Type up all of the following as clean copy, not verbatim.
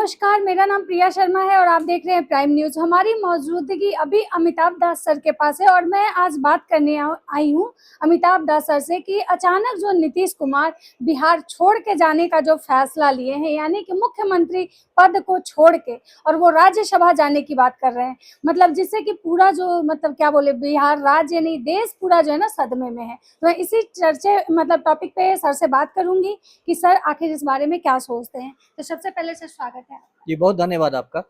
नमस्कार, मेरा नाम प्रिया शर्मा है और आप देख रहे हैं प्राइम न्यूज़। हमारी मौजूदगी अभी अमिताभ दास सर के पास है और मैं आज बात करने आई हूँ अमिताभ दास सर से कि अचानक जो नीतीश कुमार बिहार छोड़ के जाने का जो फैसला लिए हैं, यानी कि मुख्यमंत्री पद को छोड़ के और वो राज्यसभा जाने की बात कर रहे हैं, मतलब जिससे कि पूरा जो क्या बोले बिहार राज्य नहीं देश पूरा जो है ना सदमे में है। तो मैं इसी चर्चे टॉपिक पे सर से बात करूंगी कि सर आखिर इस बारे में क्या सोचते हैं। तो सबसे पहले सर स्वागत है। जी, बहुत धन्यवाद आपका।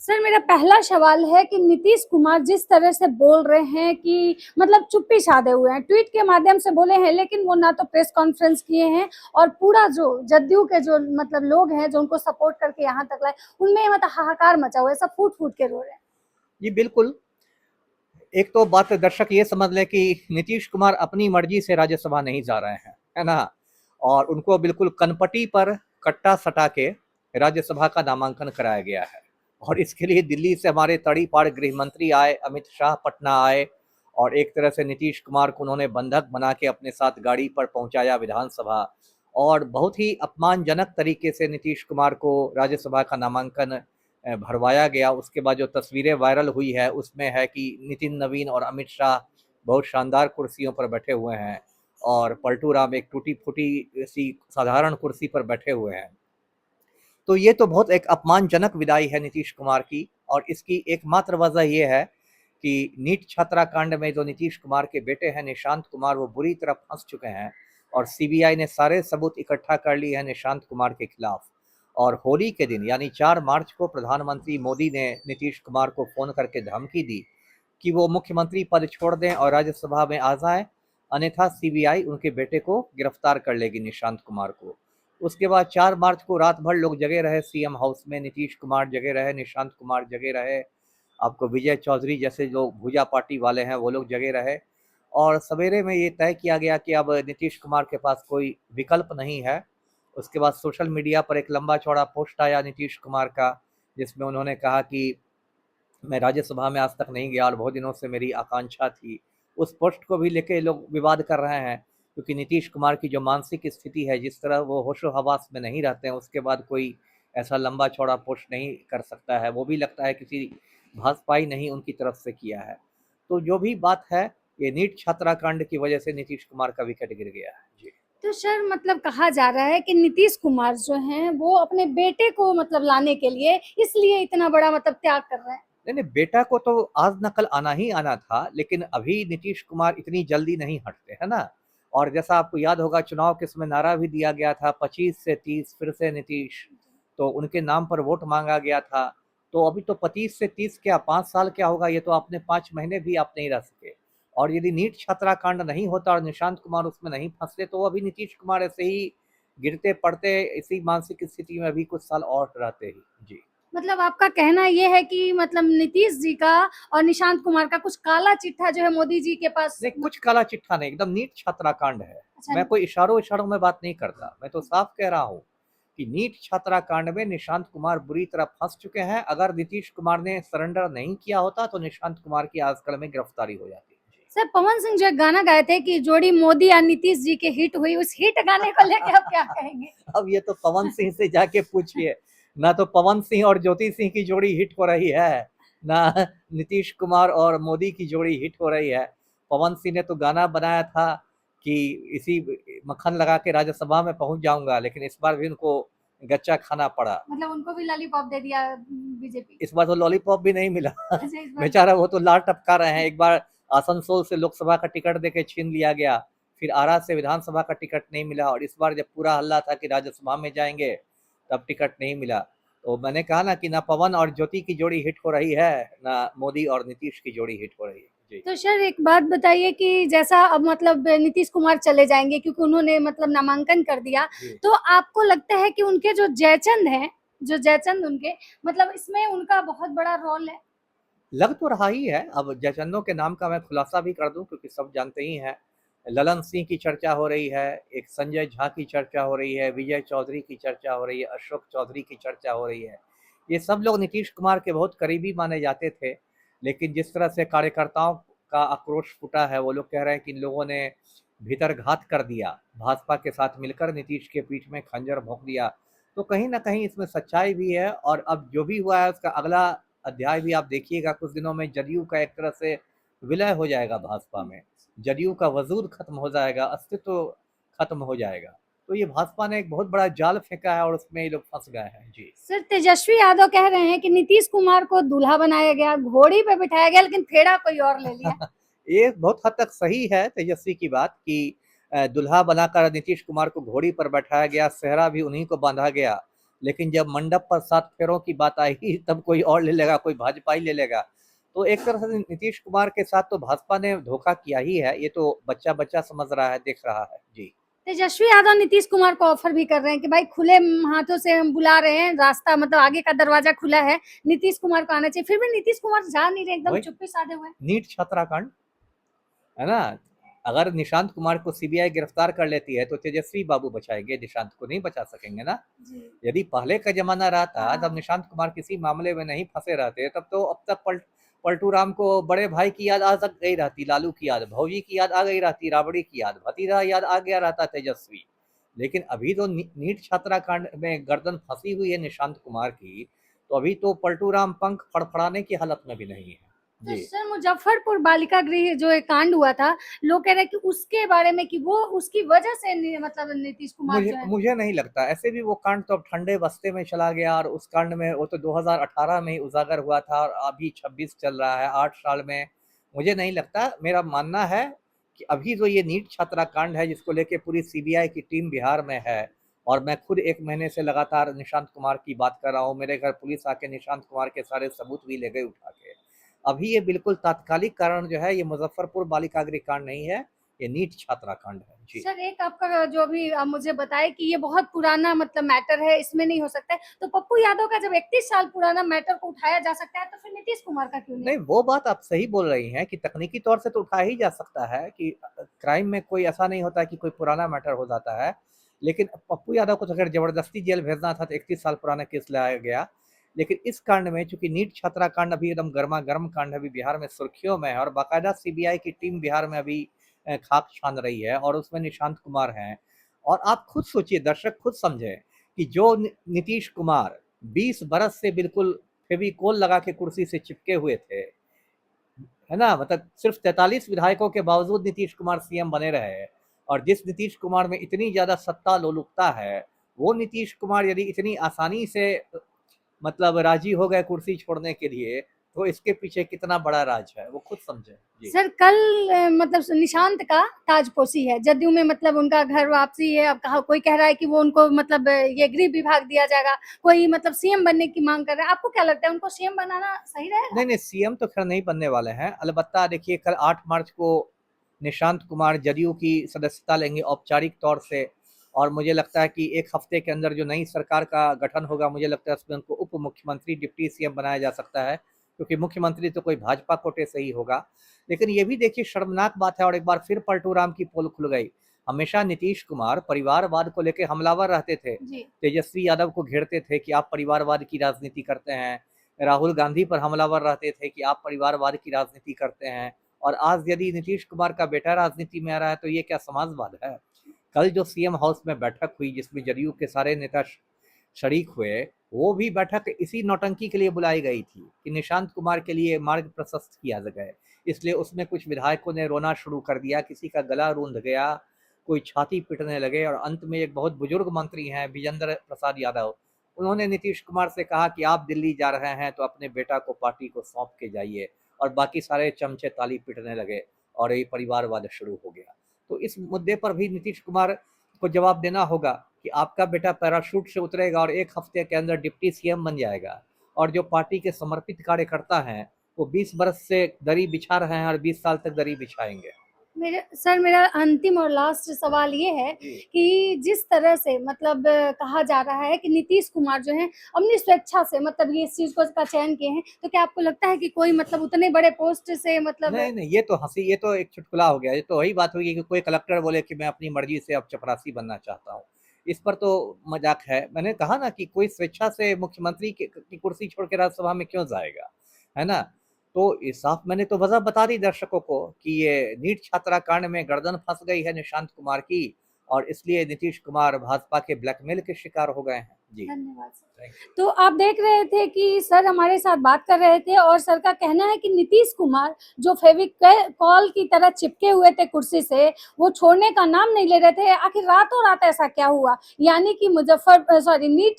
सर मेरा पहला सवाल है कि नीतीश कुमार जिस तरह से बोल रहे हैं कि चुप्पी साधे हुए हैं, ट्वीट के माध्यम से बोले हैं, लेकिन वो ना तो प्रेस कॉन्फ्रेंस किए हैं और पूरा जो जदयू के जो लोग हैं जो उनको सपोर्ट करके यहाँ तक लाए, उनमें हाहाकार मचा हुआ है, सब फूट फूट के रो रहे हैं। जी बिल्कुल। एक तो बात दर्शक ये समझ लें कि नीतीश कुमार अपनी मर्जी से राज्यसभा नहीं जा रहे हैं, है ना। और उनको बिल्कुल कनपटी पर कट्टा सटा के राज्यसभा का नामांकन कराया गया है। और इसके लिए दिल्ली से हमारे तड़ीपार गृह मंत्री आए, अमित शाह पटना आए और एक तरह से नीतीश कुमार को उन्होंने बंधक बना के अपने साथ गाड़ी पर पहुंचाया विधानसभा। और बहुत ही अपमानजनक तरीके से नीतीश कुमार को राज्यसभा का नामांकन भरवाया गया। उसके बाद जो तस्वीरें वायरल हुई है उसमें है कि नितिन नवीन और अमित शाह बहुत शानदार कुर्सियों पर बैठे हुए हैं और पलटू राम एक टूटी फूटी सी साधारण कुर्सी पर बैठे हुए हैं। तो ये तो बहुत एक अपमानजनक विदाई है नीतीश कुमार की। और इसकी एकमात्र वजह यह है कि नीट छात्राकांड में जो नीतीश कुमार के बेटे हैं निशांत कुमार, वो बुरी तरह फंस चुके हैं और सीबीआई ने सारे सबूत इकट्ठा कर लिए हैं निशांत कुमार के खिलाफ। और होली के दिन यानी 4 मार्च को प्रधानमंत्री मोदी ने नीतीश कुमार को फ़ोन करके धमकी दी कि वो मुख्यमंत्री पद छोड़ दें और राज्यसभा में आ जाएं, अन्यथा सीबीआई उनके बेटे को गिरफ्तार कर लेगी, निशांत कुमार को। उसके बाद 4 मार्च को रात भर लोग जगे रहे सीएम हाउस में, नीतीश कुमार जगे रहे, निशांत कुमार जगे रहे, आपको विजय चौधरी जैसे जो भूजा पार्टी वाले हैं वो लोग जगे रहे। और सवेरे में ये तय किया गया कि अब नीतीश कुमार के पास कोई विकल्प नहीं है। उसके बाद सोशल मीडिया पर एक लंबा चौड़ा पोस्ट आया नीतीश कुमार का, जिसमें उन्होंने कहा कि मैं राज्यसभा में आज तक नहीं गया और बहुत दिनों से मेरी आकांक्षा थी। उस पोस्ट को भी लेके लोग विवाद कर रहे हैं, क्योंकि नीतीश कुमार की जो मानसिक स्थिति है, जिस तरह वो होशो हवास में नहीं रहते हैं, उसके बाद कोई ऐसा लंबा चौड़ा पोस्ट नहीं कर सकता है। वो भी लगता है किसी भाजपाई नहीं उनकी तरफ से किया है। तो जो भी बात है, ये नीट छात्राकांड की वजह से नीतीश कुमार का विकेट गिर गया है। जी। तो सर कहा जा रहा है कि नीतीश कुमार जो हैं वो अपने बेटे को लाने के लिए इसलिए इतना बड़ा त्याग कर रहे हैं। नहीं नहीं, बेटा को तो आज न कल आना ही आना था, लेकिन अभी नीतीश कुमार इतनी जल्दी नहीं हटते, है ना। और जैसा आपको याद होगा, चुनाव के समय नारा भी दिया गया था 25 से 30 फिर से नीतीश, तो उनके नाम पर वोट मांगा गया था। तो अभी तो 25 से 30 क्या 5 साल क्या होगा, ये तो आपने 5 महीने भी आप नहीं रह सके। और यदि नीट छात्राकांड नहीं होता और निशांत कुमार उसमें नहीं फंसते, तो अभी नीतीश कुमार ऐसे ही गिरते पड़ते इसी मानसिक स्थिति में अभी कुछ साल और रहते ही। जी। आपका कहना ये है कि नीतीश जी का और निशांत कुमार का कुछ काला चिट्ठा जो है मोदी जी के पास। नहीं, कुछ काला चिट्ठा नहीं, एकदम नीट छात्राकांड है। अच्छा। मैं कोई इशारों में बात नहीं करता, मैं तो साफ कह रहा हूँ कि नीट छात्राकांड में निशांत कुमार बुरी तरह फंस चुके हैं। अगर नीतीश कुमार ने सरेंडर नहीं किया होता तो निशांत कुमार की आजकल में गिरफ्तारी हो जाती। सर पवन सिंह जो एक गाना गाए थे कि जोड़ी मोदी और नीतीश जी के हिट हुई, उस हिट गाने को लेकर आप क्या कहेंगे? अब ये तो पवन सिंह से जाके पूछिए। ना तो पवन सिंह और ज्योति सिंह की जोड़ी हिट हो रही है, ना नीतीश कुमार और मोदी की जोड़ी हिट हो रही है। पवन सिंह ने तो गाना बनाया था कि इसी मक्खन लगा के राज्यसभा में पहुंच जाऊंगा, लेकिन इस बार भी उनको गच्चा खाना पड़ा। उनको भी लॉलीपॉप दे दिया बीजेपी। इस बार तो लॉलीपॉप भी नहीं मिला। अच्छा, इस बार बेचारा वो तो लार टपका रहे हैं। एक बार आसनसोल से लोकसभा का टिकट देके छीन लिया गया, फिर आरा से विधानसभा का टिकट नहीं मिला, और इस बार जब पूरा हल्ला था कि राज्यसभा में जाएंगे तब टिकट नहीं मिला। तो मैंने कहा ना कि ना पवन और ज्योति की जोड़ी हिट हो रही है, ना मोदी और नीतीश की जोड़ी हिट हो रही है। जी। तो सर एक बात बताइए कि जैसा अब नीतीश कुमार चले जाएंगे क्योंकि उन्होंने नामांकन कर दिया, तो आपको लगता है कि उनके जो जयचंद हैं, जो जयचंद उनके इसमें उनका बहुत बड़ा रोल है? लग तो रहा ही है। अब जयचंदों के नाम का मैं खुलासा भी कर दूं, क्योंकि सब जानते ही हैं। ललन सिंह की चर्चा हो रही है, एक संजय झा की चर्चा हो रही है, विजय चौधरी की चर्चा हो रही है, अशोक चौधरी की चर्चा हो रही है। ये सब लोग नीतीश कुमार के बहुत करीबी माने जाते थे, लेकिन जिस तरह से कार्यकर्ताओं का आक्रोश फूटा है, वो लोग कह रहे हैं कि इन लोगों ने भीतर घात कर दिया, भाजपा के साथ मिलकर नीतीश के पीठ में खंजर भोंक दिया। तो कहीं ना कहीं इसमें सच्चाई भी है। और अब जो भी हुआ है उसका अगला अध्याय भी आप देखिएगा, कुछ दिनों में जदयू का एक तरह से विलय हो जाएगा भाजपा में, जदयू का वजूद खत्म हो जाएगा, अस्तित्व खत्म हो जाएगा। तो ये भाजपा ने एक बहुत बड़ा जाल फेंका है और उसमें ये लोग फंस गए हैं। जी सर, तेजस्वी यादव कह रहे हैं कि नीतीश कुमार को दूल्हा बनाया गया, घोड़ी पे बिठाया गया, लेकिन फेरा कोई और ले लिया। ये बहुत हद तक सही है तेजस्वी की बात कि दुल्हा बनाकर नीतीश कुमार को घोड़ी पर बैठाया गया, सेहरा भी उन्हीं को बांधा गया, लेकिन जब मंडप पर 7 फेरों की बात आई तब कोई और ले लेगा, कोई भाजपा ही ले लेगा। तो एक तरह से नीतीश कुमार के साथ तो भाजपा ने धोखा किया ही है, ये तो बच्चा बच्चा समझ रहा है, देख रहा है। जी तेजस्वी यादव नीतीश कुमार को ऑफर भी कर रहे हैं कि भाई खुले हाथों से हम बुला रहे हैं, रास्ता मतलब आगे का दरवाजा खुला है, नीतीश कुमार को आना चाहिए। फिर भी नीतीश कुमार जा नहीं रहे, एकदम वही चुप्पी साधे हुए हैं। नीट छात्राकांड है ना, अगर निशांत कुमार को सीबीआई गिरफ्तार कर लेती है तो तेजस्वी बाबू बचाएंगे, निशांत को नहीं बचा सकेंगे ना। जी यदि पहले का जमाना रहता जब हाँ। निशांत कुमार किसी मामले में नहीं फंसे रहते, तब तो अब तक पलटू राम को बड़े भाई की याद आ सक गई रहती, लालू की याद, भौजी की याद आ गई रहती, राबड़ी की याद, भतीजा याद आ गया रहता तेजस्वी। लेकिन अभी तो नीट छात्राकांड में गर्दन फंसी हुई है निशांत कुमार की, तो अभी तो पलटू राम पंख फड़फड़ाने की हालत में भी नहीं है। तो जी सर, मुजफ्फरपुर बालिका गृह जो एक कांड हुआ था, लोग कह रहे हैं कि उसके बारे में कि वो उसकी वजह से मतलब नीतीश कुमार मुझे जो है। मुझे नहीं लगता, ऐसे भी वो कांड तो अब ठंडे बस्ते में चला गया, और उस कांड में वो तो 2018 में ही उजागर हुआ था और अभी 26 चल रहा है, 8 साल में। मुझे नहीं लगता, मेरा मानना है कि अभी जो ये नीट छात्रा कांड है जिसको लेके पूरी सीबीआई की टीम बिहार में है, और मैं खुद 1 महीने से लगातार निशांत कुमार की बात कर रहा हूँ, मेरे घर पुलिस आके निशांत कुमार के सारे सबूत भी ले गई उठा के। अभी ये बिल्कुल तात्कालिक कारण जो है ये मुजफ्फरपुर बालिका गृह कांड नहीं है, ये नीट छात्रा कांड है। जी सर, एक आपका जो भी आप मुझे बताए कि ये बहुत पुराना मतलब मैटर है, इसमें नहीं हो सकता है, तो पप्पू यादव का जब 31 साल पुराना मैटर को उठाया जा सकता है, तो फिर नीतीश कुमार का क्यों नहीं? नहीं, वो बात आप सही बोल रही हैं कि तकनीकी तौर से तो उठाया ही जा सकता है कि क्राइम में कोई ऐसा नहीं होता कि कोई पुराना मैटर हो जाता है। लेकिन पप्पू यादव को तो अगर जबरदस्ती जेल भेजना था तो 31 साल पुराना केस लाया गया। लेकिन इस कांड में चूंकि नीट छात्रा कांड अभी एकदम गर्मा गर्म कांड अभी बिहार में सुर्खियों में है, और बाकायदा सीबीआई की टीम बिहार में अभी खाक छान रही है, और उसमें निशांत कुमार हैं। और आप खुद सोचिए, दर्शक खुद समझे कि जो नीतीश कुमार 20 बरस से बिल्कुल फेविकोल लगा के कुर्सी से चिपके हुए थे, है ना, मतलब सिर्फ 43 विधायकों के बावजूद नीतीश कुमार सीएम बने रहे, और जिस नीतीश कुमार में इतनी ज्यादा सत्ता लोलुपता है, वो नीतीश कुमार यदि इतनी आसानी से मतलब राजी हो गए कुर्सी छोड़ने के लिए, तो इसके पीछे कितना बड़ा राज है वो खुद समझे। जी सर, कल मतलब निशांत का ताजपोशी है जदयू में, मतलब उनका घर वापसी है। अब कहा, कोई कह रहा है कि वो उनको मतलब ये गृह विभाग दिया जाएगा, कोई मतलब सीएम बनने की मांग कर रहा है। आपको क्या लगता है, उनको सीएम बनाना सही रहेगा? नहीं नहीं, सीएम तो खैर नहीं बनने वाले हैं। अलबत्ता देखिए, कल 8 मार्च को निशांत कुमार जदयू की सदस्यता लेंगे औपचारिक तौर से, और मुझे लगता है कि 1 हफ्ते के अंदर जो नई सरकार का गठन होगा, मुझे लगता है उसमें उनको उप मुख्यमंत्री, डिप्टी सीएम बनाया जा सकता है, क्योंकि मुख्यमंत्री तो कोई भाजपा कोटे से ही होगा। लेकिन ये भी देखिए शर्मनाक बात है, और एक बार फिर पलटू राम की पोल खुल गई। हमेशा नीतीश कुमार परिवारवाद को लेकर हमलावर रहते थे, जी तेजस्वी यादव को घेरते थे कि आप परिवारवाद की राजनीति करते हैं, राहुल गांधी पर हमलावर रहते थे कि आप परिवारवाद की राजनीति करते हैं, और आज यदि नीतीश कुमार का बेटा राजनीति में आ रहा है तो ये क्या समाजवाद है। कल जो सीएम हाउस में बैठक हुई जिसमें जदयू के सारे नेता शरीक हुए, वो भी बैठक इसी नौटंकी के लिए बुलाई गई थी कि निशांत कुमार के लिए मार्ग प्रशस्त किया गया। इसलिए उसमें कुछ विधायकों ने रोना शुरू कर दिया, किसी का गला रूंध गया, कोई छाती पीटने लगे, और अंत में एक बहुत बुजुर्ग मंत्री हैं विजेंद्र प्रसाद यादव, उन्होंने नीतीश कुमार से कहा कि आप दिल्ली जा रहे हैं तो अपने बेटा को पार्टी को सौंप के जाइए, और बाकी सारे चमचे ताली पीटने लगे, और ये परिवारवाद शुरू हो गया। तो इस मुद्दे पर भी नीतीश कुमार को जवाब देना होगा कि आपका बेटा पैराशूट से उतरेगा और 1 हफ्ते के अंदर डिप्टी सीएम बन जाएगा, और जो पार्टी के समर्पित कार्यकर्ता हैं वो 20 बरस से दरी बिछा रहे हैं और 20 साल तक दरी बिछाएंगे। मेरा अंतिम और लास्ट सवाल ये है कि जिस तरह से मतलब कहा जा रहा है कि नीतीश कुमार जो है अपनी स्वेच्छा से मतलब ये इस चीज को का चयन किए हैं, तो क्या आपको लगता है कि कोई मतलब उतने बड़े पोस्ट से मतलब? नहीं नहीं, ये तो हंसी, ये तो एक चुटकुला हो गया। ये तो वही बात होगी कि कोई कलेक्टर बोले कि मैं अपनी मर्जी से अब चपरासी बनना चाहता हूँ, इस पर तो मजाक है। मैंने कहा ना कि कोई स्वेच्छा से मुख्यमंत्री की कुर्सी छोड़ के राज्यसभा में क्यों जाएगा, है ना। तो इस साफ मैंने तो वजह बता दी दर्शकों को कि ये नीट छात्रा कांड में गर्दन फंस गई है निशांत कुमार की, और इसलिए नीतीश कुमार भाजपा के ब्लैकमेल के शिकार हो गए हैं। जी, धन्यवाद सर। Thank you. तो आप देख रहे थे कि सर हमारे साथ बात कर रहे थे और सर का कहना है कि नीतीश कुमार जो फेविकॉल की तरह चिपके हुए थे कुर्सी से, वो छोड़ने का नाम नहीं ले रहे थे। आखिर रातों रात ऐसा क्या हुआ? यानी कि नीट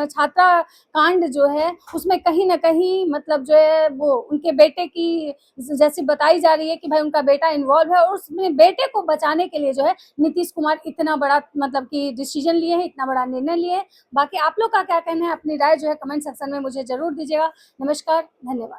छात्रा कांड जो है उसमें कहीं न कहीं मतलब जो है वो उनके बेटे की जैसे बताई जा रही है कि भाई उनका बेटा इन्वॉल्व है और उसमें बेटे को बचाने के लिए जो है नीतीश कुमार इतना बड़ा मतलब कि डिसीजन लिए हैं, इतना बड़ा निर्णय लिए हैं। बाकी आप लोग का क्या कहना है? अपनी राय जो है कमेंट सेक्शन में मुझे ज़रूर दीजिएगा। नमस्कार, धन्यवाद।